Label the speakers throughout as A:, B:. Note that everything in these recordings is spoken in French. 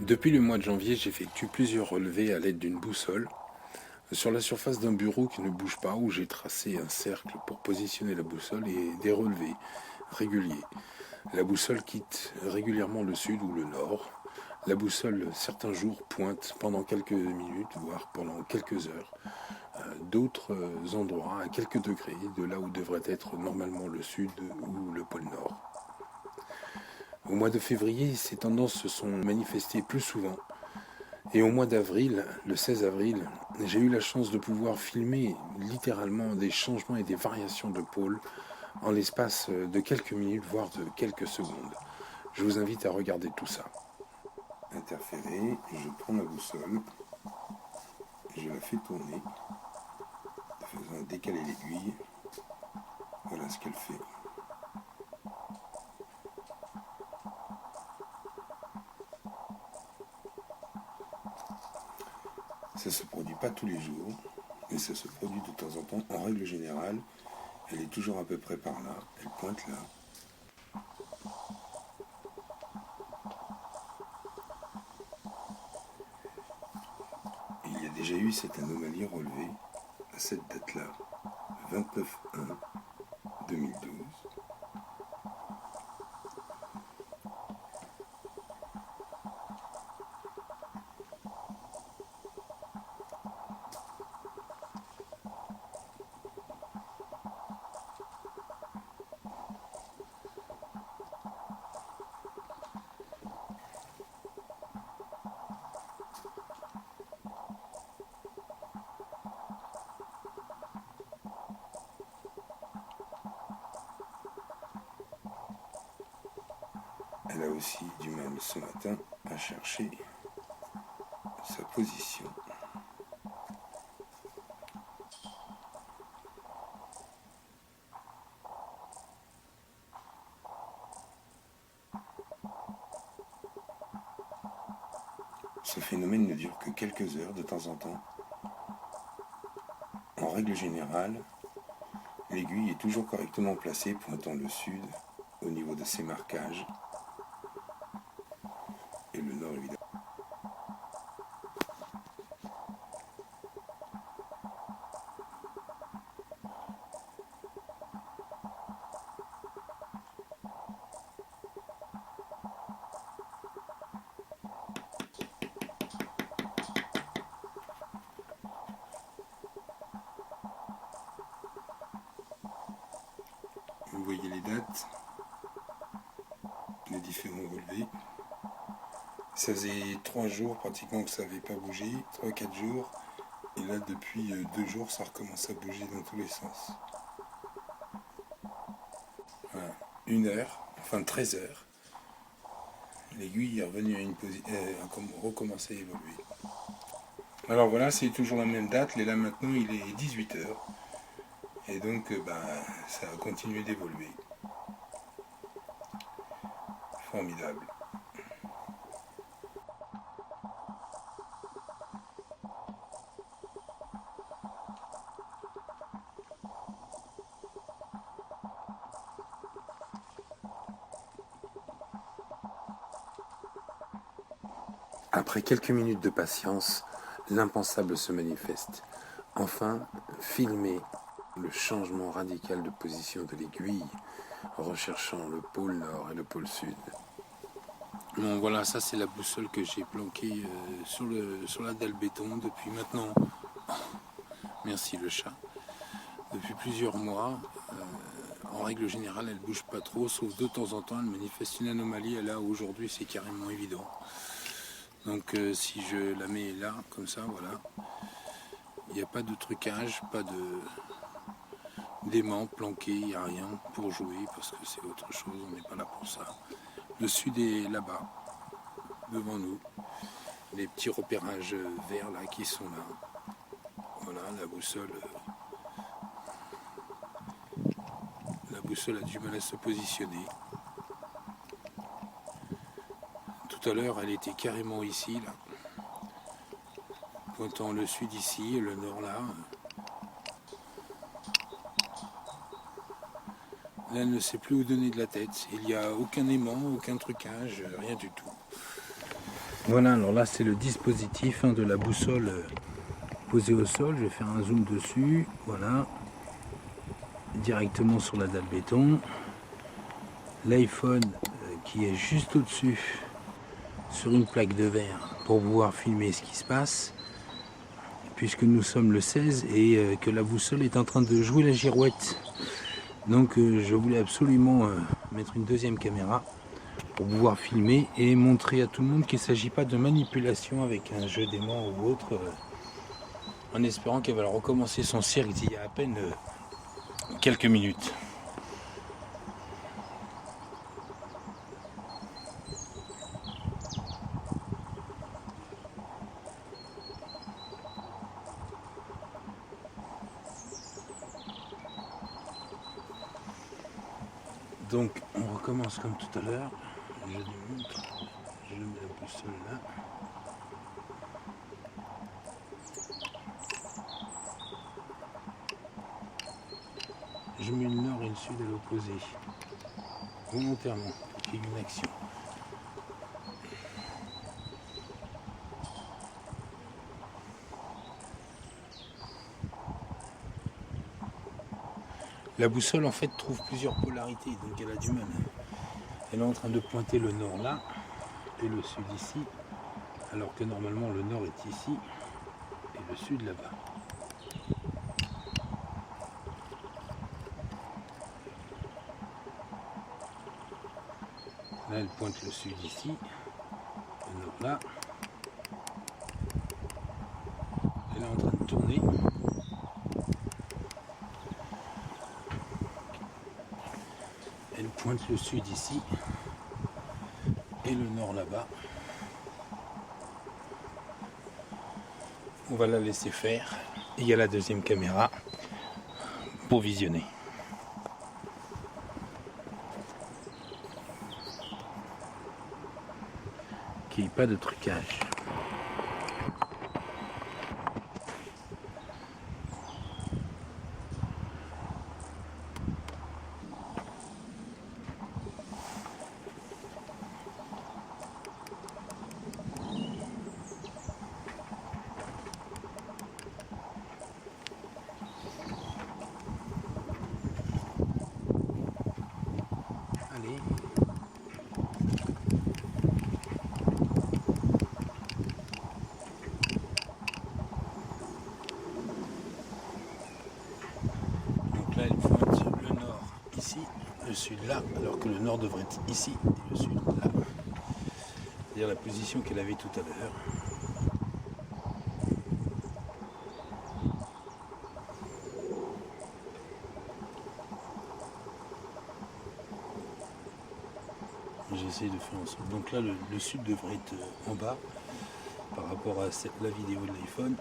A: Depuis le mois de janvier, j'effectue plusieurs relevés à l'aide d'une boussole sur la surface d'un bureau qui ne bouge pas, où j'ai tracé un cercle pour positionner la boussole et des relevés réguliers. La boussole quitte régulièrement le sud ou le nord. La boussole, certains jours, pointe pendant quelques minutes, voire pendant quelques heures, d'autres endroits à quelques degrés de là où devrait être normalement le sud ou le pôle nord. Au mois de février, ces tendances se sont manifestées plus souvent. Et au mois d'avril, le 16 avril, j'ai eu la chance de pouvoir filmer littéralement des changements et des variations de pôle en l'espace de quelques minutes, voire de quelques secondes. Je vous invite à regarder tout ça.
B: Interférer, je prends la boussole, je la fais tourner, faisant décaler l'aiguille. Voilà ce qu'elle fait. Ça ne se produit pas tous les jours, mais ça se produit de temps en temps. En règle générale, elle est toujours à peu près par là, elle pointe là. Et il y a déjà eu cette anomalie relevée à cette date-là, 29/1/2012. Elle a aussi du mal ce matin à chercher sa position. Ce phénomène ne dure que quelques heures de temps en temps. En règle générale, l'aiguille est toujours correctement placée, pointant le sud au niveau de ses marquages et le nord évidemment. Vous voyez les dates, les différents relevés. Ça faisait 3 jours pratiquement que ça n'avait pas bougé, 3-4 jours. Et là, depuis 2 jours, ça recommence à bouger dans tous les sens. Voilà. 1 heure, enfin 13 heures. L'aiguille est revenue à a recommencé à évoluer. Alors voilà, c'est toujours la même date. Et là maintenant, il est 18 heures. Et donc, ça a continué d'évoluer. Formidable.
A: Après quelques minutes de patience, l'impensable se manifeste. Enfin, filmer le changement radical de position de l'aiguille, recherchant le pôle nord et le pôle sud. Bon, voilà, ça c'est la boussole que j'ai planquée sur la dalle béton depuis maintenant. Merci le chat. Depuis plusieurs mois. En règle générale, elle bouge pas trop, sauf de temps en temps, elle manifeste une anomalie. Et là, aujourd'hui, c'est carrément évident. Donc, si je la mets là, comme ça, voilà, il n'y a pas de trucage, pas d'aimant planqué, il n'y a rien pour jouer, parce que c'est autre chose, on n'est pas là pour ça. Le sud est là-bas, devant nous. Les petits repérages verts là qui sont là. Voilà, la boussole a du mal à se positionner. Tout à l'heure, elle était carrément ici, là, pointant le sud ici et le nord là. Là, elle ne sait plus où donner de la tête. Il n'y a aucun aimant, aucun trucage, rien du tout. Voilà, alors là c'est le dispositif de la boussole posée au sol. Je vais faire un zoom dessus. Voilà. Directement sur la dalle béton. L'iPhone qui est juste au-dessus sur une plaque de verre pour pouvoir filmer ce qui se passe. Puisque nous sommes le 16 et que la boussole est en train de jouer la girouette. Donc je voulais absolument mettre une deuxième caméra pour pouvoir filmer et montrer à tout le monde qu'il ne s'agit pas de manipulation avec un jeu d'aimant ou autre, en espérant qu'elle va recommencer son cirque d'il y a à peine quelques minutes. Donc on recommence comme tout à l'heure. Je démontre, je mets la boussole là. Je mets le nord et le sud à l'opposé, volontairement, pour qu'il y ait une action. La boussole en fait trouve plusieurs polarités, donc elle a du mal. Elle est en train de pointer le nord là et le sud ici, alors que normalement le nord est ici et le sud là-bas. Là elle pointe le sud ici, le nord là. Elle est en train de tourner. Elle pointe le sud ici et le nord là-bas. On va la laisser faire. Et il y a la deuxième caméra pour visionner. Qu'il n'y ait pas de trucage. Allez. Donc là, elle pointe le nord ici, le sud là, alors que le nord devrait être ici et le sud là. C'est-à-dire la position qu'elle avait tout à l'heure. J'essaie de faire en sorte. Donc là, le sud devrait être en bas par rapport à la vidéo de l'iPhone.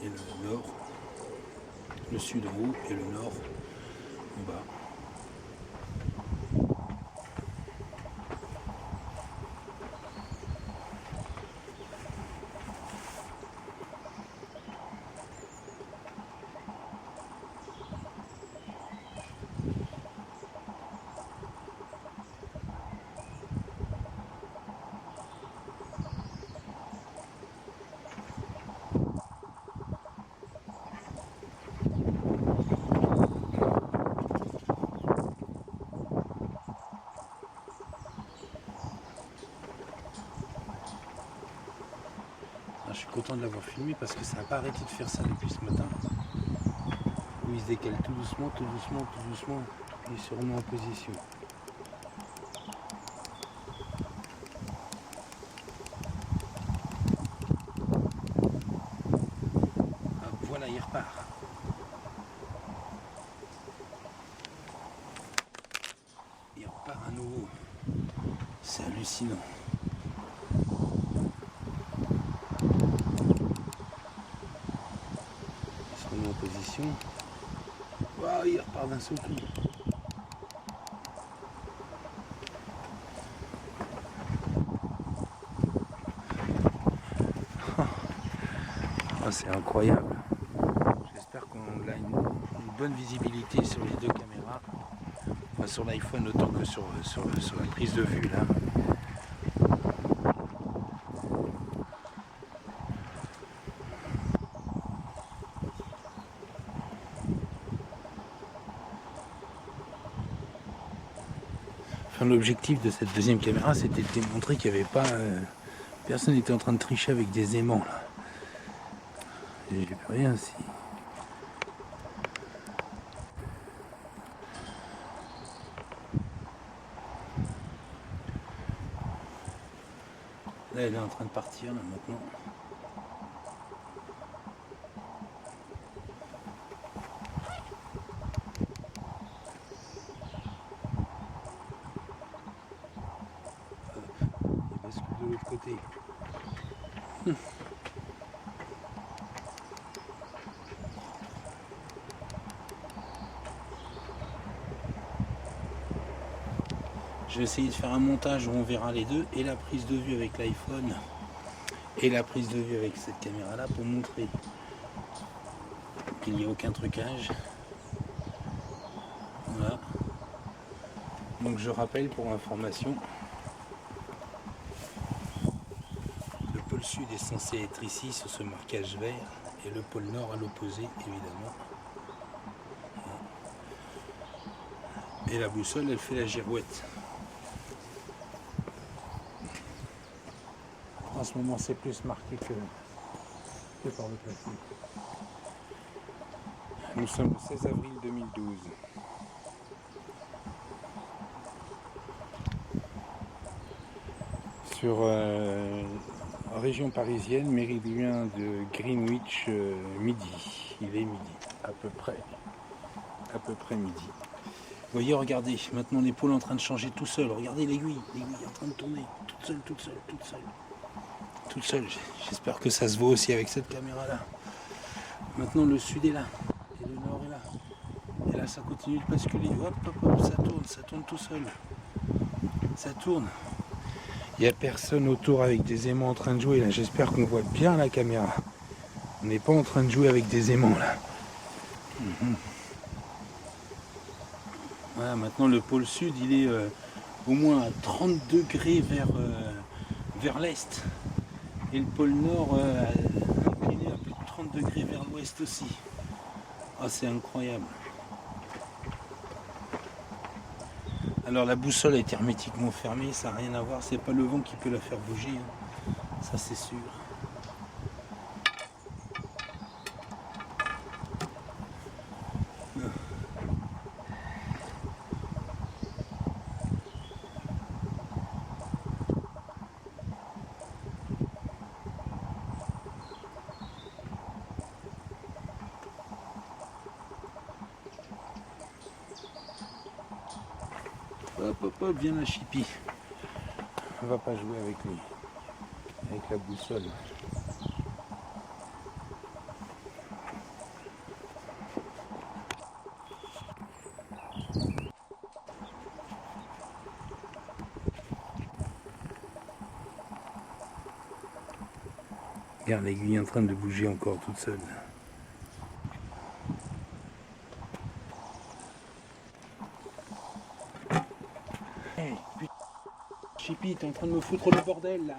A: Et le nord, le sud en haut et le nord en bas. Je suis content de l'avoir filmé parce que ça n'a pas arrêté de faire ça depuis ce matin. Où il se décale tout doucement, tout doucement, tout doucement. Il se remet en position. Ah, voilà, il repart. Il repart à nouveau. C'est hallucinant. En position. Wow, il repart d'un seul coup. Oh, c'est incroyable. J'espère qu'on a une bonne visibilité sur les deux caméras. Enfin, sur l'iPhone autant que sur la prise de vue là. Enfin, l'objectif de cette deuxième caméra, c'était de démontrer qu'il n'y avait pas... personne n'était en train de tricher avec des aimants, là. Et j'ai plus rien, si... Là, elle est en train de partir, là, maintenant. Il bascule de l'autre côté. Je vais essayer de faire un montage où on verra les deux, et la prise de vue avec l'iPhone, et la prise de vue avec cette caméra-là, pour montrer qu'il n'y a aucun trucage. Voilà. Donc je rappelle pour information, le pôle sud est censé être ici sur ce marquage vert et le pôle nord à l'opposé évidemment. Et la boussole elle fait la girouette. En ce moment c'est plus marqué que par le passé. Nous sommes le 16 avril 2012. Sur région parisienne, méridien de Greenwich, midi. Il est midi, à peu près midi. Vous voyez, regardez, maintenant l'épaule est en train de changer tout seul. Regardez l'aiguille est en train de tourner, toute seule. J'espère que ça se voit aussi avec cette caméra-là. Maintenant le sud est là, et le nord est là. Et là ça continue de basculer, hop, ça tourne tout seul. Ça tourne. Il n'y a personne autour avec des aimants en train de jouer là. J'espère qu'on voit bien la caméra. On n'est pas en train de jouer avec des aimants là. Voilà, maintenant le pôle sud il est au moins à 30 degrés vers l'est. Et le pôle nord incliné à plus de 30 degrés vers l'ouest aussi. Ah, c'est incroyable. Alors la boussole est hermétiquement fermée, ça n'a rien à voir, c'est pas le vent qui peut la faire bouger, hein. Ça c'est sûr. Hop, viens la chipie. On va pas jouer avec lui, avec la boussole. Regarde l'aiguille en train de bouger encore toute seule. Hey, putain, Chippy, t'es en train de me foutre le bordel là.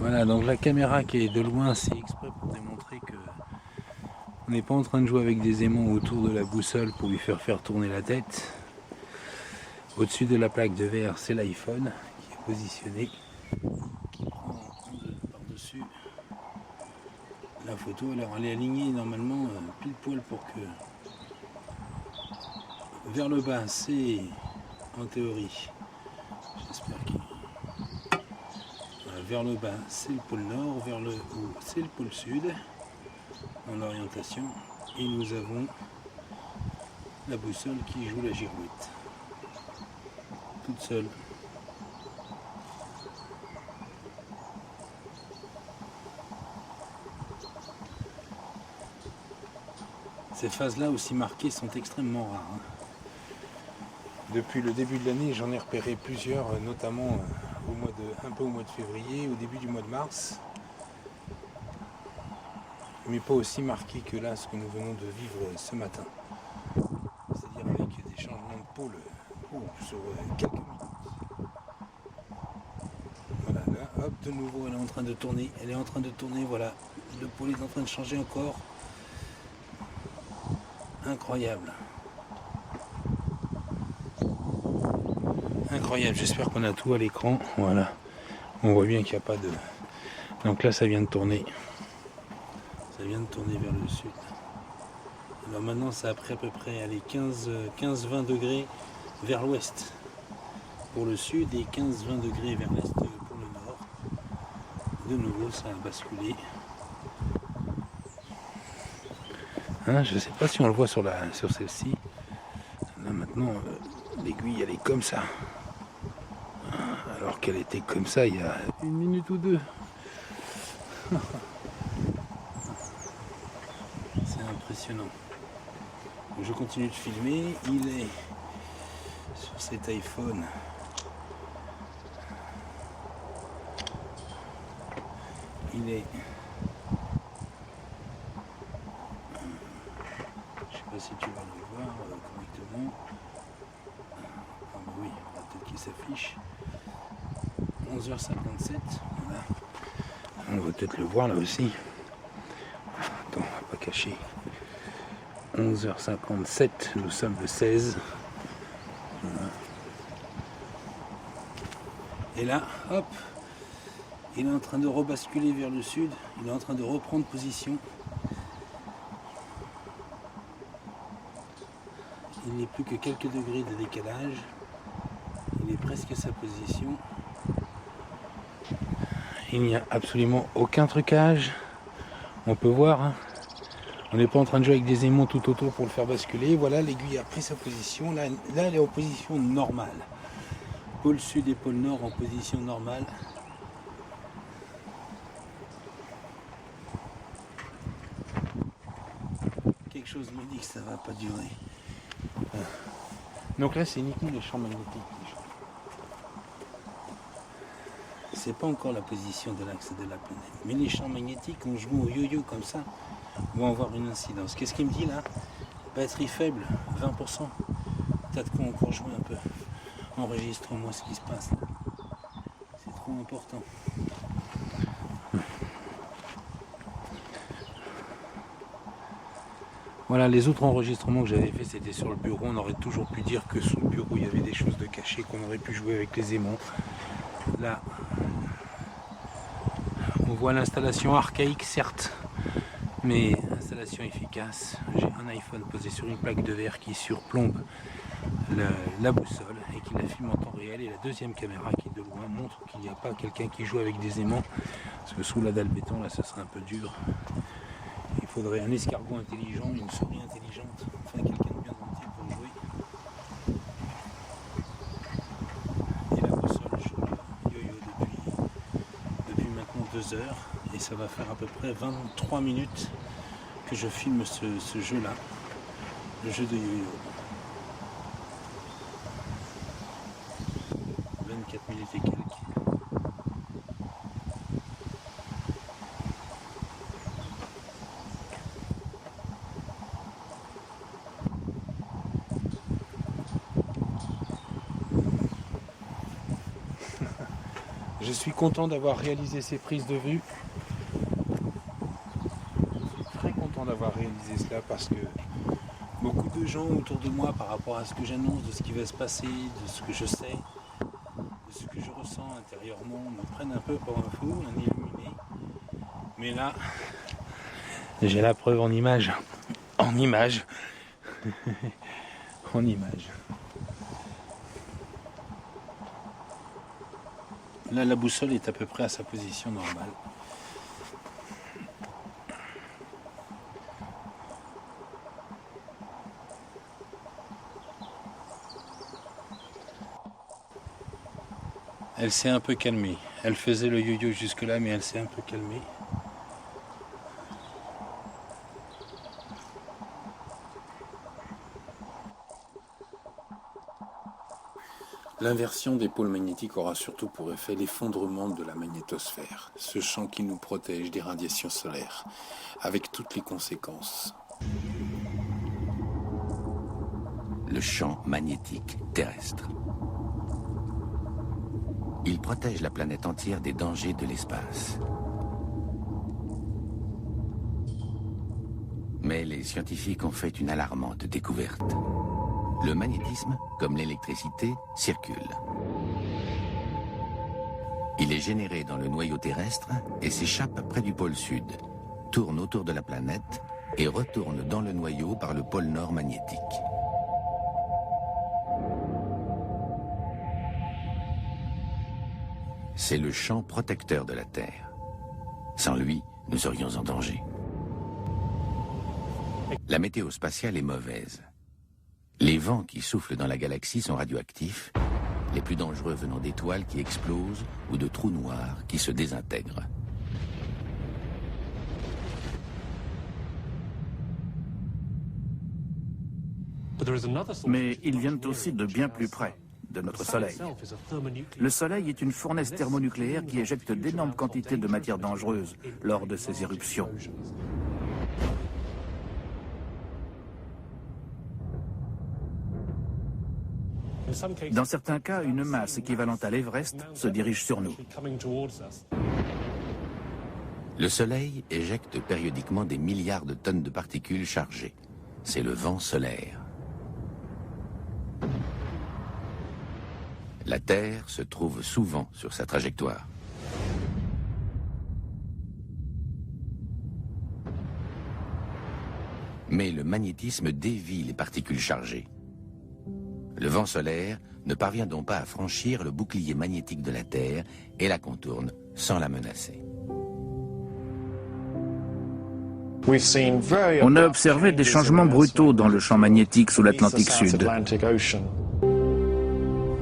A: Voilà, donc la caméra qui est de loin, c'est exprès pour démontrer que on n'est pas en train de jouer avec des aimants autour de la boussole pour lui faire tourner la tête. Au-dessus de la plaque de verre, c'est l'iPhone qui est positionné, qui prend par-dessus la photo. Alors elle est alignée normalement pile poil pour que vers le bas, c'est en théorie, j'espère qu'il... Vers le bas, c'est le pôle nord, vers le haut, c'est le pôle sud, dans l'orientation. Et nous avons la boussole qui joue la girouette, toute seule. Ces phases-là aussi marquées sont extrêmement rares. Hein. Depuis le début de l'année, j'en ai repéré plusieurs, notamment un peu au mois de février, au début du mois de mars. Mais pas aussi marqué que là, ce que nous venons de vivre ce matin. C'est-à-dire avec des changements de pôle sur quelques minutes. Voilà, là, hop, de nouveau, elle est en train de tourner. Elle est en train de tourner, voilà. Le pôle est en train de changer encore. Incroyable. Incroyable, j'espère qu'on a tout à l'écran. Voilà. On voit bien qu'il n'y a pas de... Donc là, ça vient de tourner. Ça vient de tourner vers le sud. Alors maintenant, ça a pris à peu près 15-20 degrés vers l'ouest pour le sud et 15-20 degrés vers l'est pour le nord. De nouveau, ça a basculé. Hein, je ne sais pas si on le voit sur celle-ci. Là maintenant, l'aiguille, elle est comme ça. Alors qu'elle était comme ça il y a une minute ou deux. C'est impressionnant. Donc je continue de filmer. Il est sur cet iPhone. Il est... Je sais pas si tu vas le voir correctement. Ah bah oui, peut-être qu'il s'affiche. 11h57. Voilà. On va peut-être le voir là aussi. Attends, on va pas cacher. 11h57, nous sommes le 16. Voilà. Et là, hop, il est en train de rebasculer vers le sud. Il est en train de reprendre position. Il n'est plus que quelques degrés de décalage. Il est presque à sa position. Il n'y a absolument aucun trucage. On peut voir, hein. On n'est pas en train de jouer avec des aimants tout autour pour le faire basculer. Voilà, l'aiguille a pris sa position. Là, elle est en position normale. Pôle sud et pôle nord en position normale. Quelque chose me dit que ça ne va pas durer. Donc là, c'est uniquement les champs magnétiques. C'est pas encore la position de l'axe de la planète. Mais les champs magnétiques, en jouant au yo-yo comme ça, vont avoir une incidence. Qu'est-ce qu'il me dit là? Batterie faible, 20%. T'as de quoi encore jouer un peu. Enregistre-moi ce qui se passe là. C'est trop important. Voilà, les autres enregistrements que j'avais fait, c'était sur le bureau. On aurait toujours pu dire que sur le bureau, il y avait des choses de cachées, qu'on aurait pu jouer avec les aimants. Là, on voit l'installation archaïque, certes, mais installation efficace. J'ai un iPhone posé sur une plaque de verre qui surplombe la boussole et qui la filme en temps réel. Et la deuxième caméra qui, de loin, montre qu'il n'y a pas quelqu'un qui joue avec des aimants. Parce que sous la dalle béton, là, ça serait un peu dur. Il faudrait un escargot intelligent, une souris intelligente, enfin quelqu'un de bien gentil pour jouer. Et la boussole, je joue le yo-yo depuis maintenant 2 heures. Et ça va faire à peu près 23 minutes que je filme ce jeu-là, le jeu de yo-yo. 24 minutes et quelques. Je suis content d'avoir réalisé ces prises de vue. Je suis très content d'avoir réalisé cela parce que beaucoup de gens autour de moi, par rapport à ce que j'annonce, de ce qui va se passer, de ce que je sais, de ce que je ressens intérieurement, me prennent un peu pour un fou, un illuminé. Mais là, j'ai la preuve en image. En image. En image. Là, la boussole est à peu près à sa position normale. Elle s'est un peu calmée. Elle faisait le yo-yo jusque-là, mais elle s'est un peu calmée. L'inversion des pôles magnétiques aura surtout pour effet l'effondrement de la magnétosphère, ce champ qui nous protège des radiations solaires, avec toutes les conséquences.
C: Le champ magnétique terrestre. Il protège la planète entière des dangers de l'espace. Mais les scientifiques ont fait une alarmante découverte. Le magnétisme, comme l'électricité, circule. Il est généré dans le noyau terrestre et s'échappe près du pôle sud, tourne autour de la planète et retourne dans le noyau par le pôle nord magnétique. C'est le champ protecteur de la Terre. Sans lui, nous serions en danger. La météo spatiale est mauvaise. Les vents qui soufflent dans la galaxie sont radioactifs, les plus dangereux venant d'étoiles qui explosent ou de trous noirs qui se désintègrent.
D: Mais ils viennent aussi de bien plus près, de notre Soleil. Le Soleil est une fournaise thermonucléaire qui éjecte d'énormes quantités de matière dangereuse lors de ses éruptions. Dans certains cas, une masse équivalente à l'Everest se dirige sur nous.
C: Le Soleil éjecte périodiquement des milliards de tonnes de particules chargées. C'est le vent solaire. La Terre se trouve souvent sur sa trajectoire. Mais le magnétisme dévie les particules chargées. Le vent solaire ne parvient donc pas à franchir le bouclier magnétique de la Terre et la contourne sans la menacer.
D: On a observé des changements brutaux dans le champ magnétique sous l'Atlantique Sud.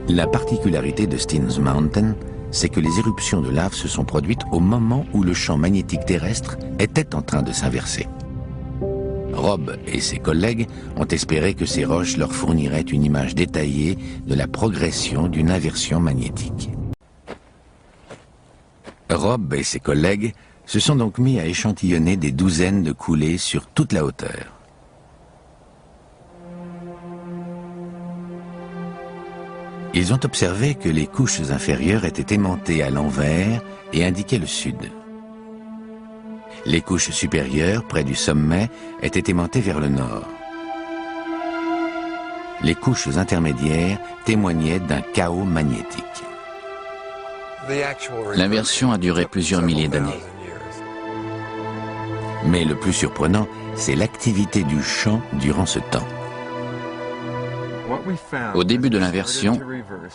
C: La particularité de Steens Mountain, c'est que les éruptions de lave se sont produites au moment où le champ magnétique terrestre était en train de s'inverser. Robb et ses collègues ont espéré que ces roches leur fourniraient une image détaillée de la progression d'une inversion magnétique. Robb et ses collègues se sont donc mis à échantillonner des douzaines de coulées sur toute la hauteur. Ils ont observé que les couches inférieures étaient aimantées à l'envers et indiquaient le sud. Les couches supérieures, près du sommet, étaient aimantées vers le nord. Les couches intermédiaires témoignaient d'un chaos magnétique.
E: L'inversion a duré plusieurs milliers d'années.
C: Mais le plus surprenant, c'est l'activité du champ durant ce temps.
E: Au début de l'inversion,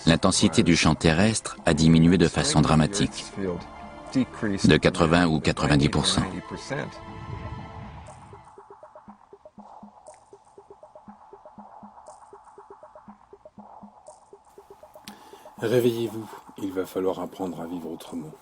E: l'intensité du champ terrestre a diminué de façon dramatique, de 80 ou 90%.
A: Réveillez-vous, il va falloir apprendre à vivre autrement.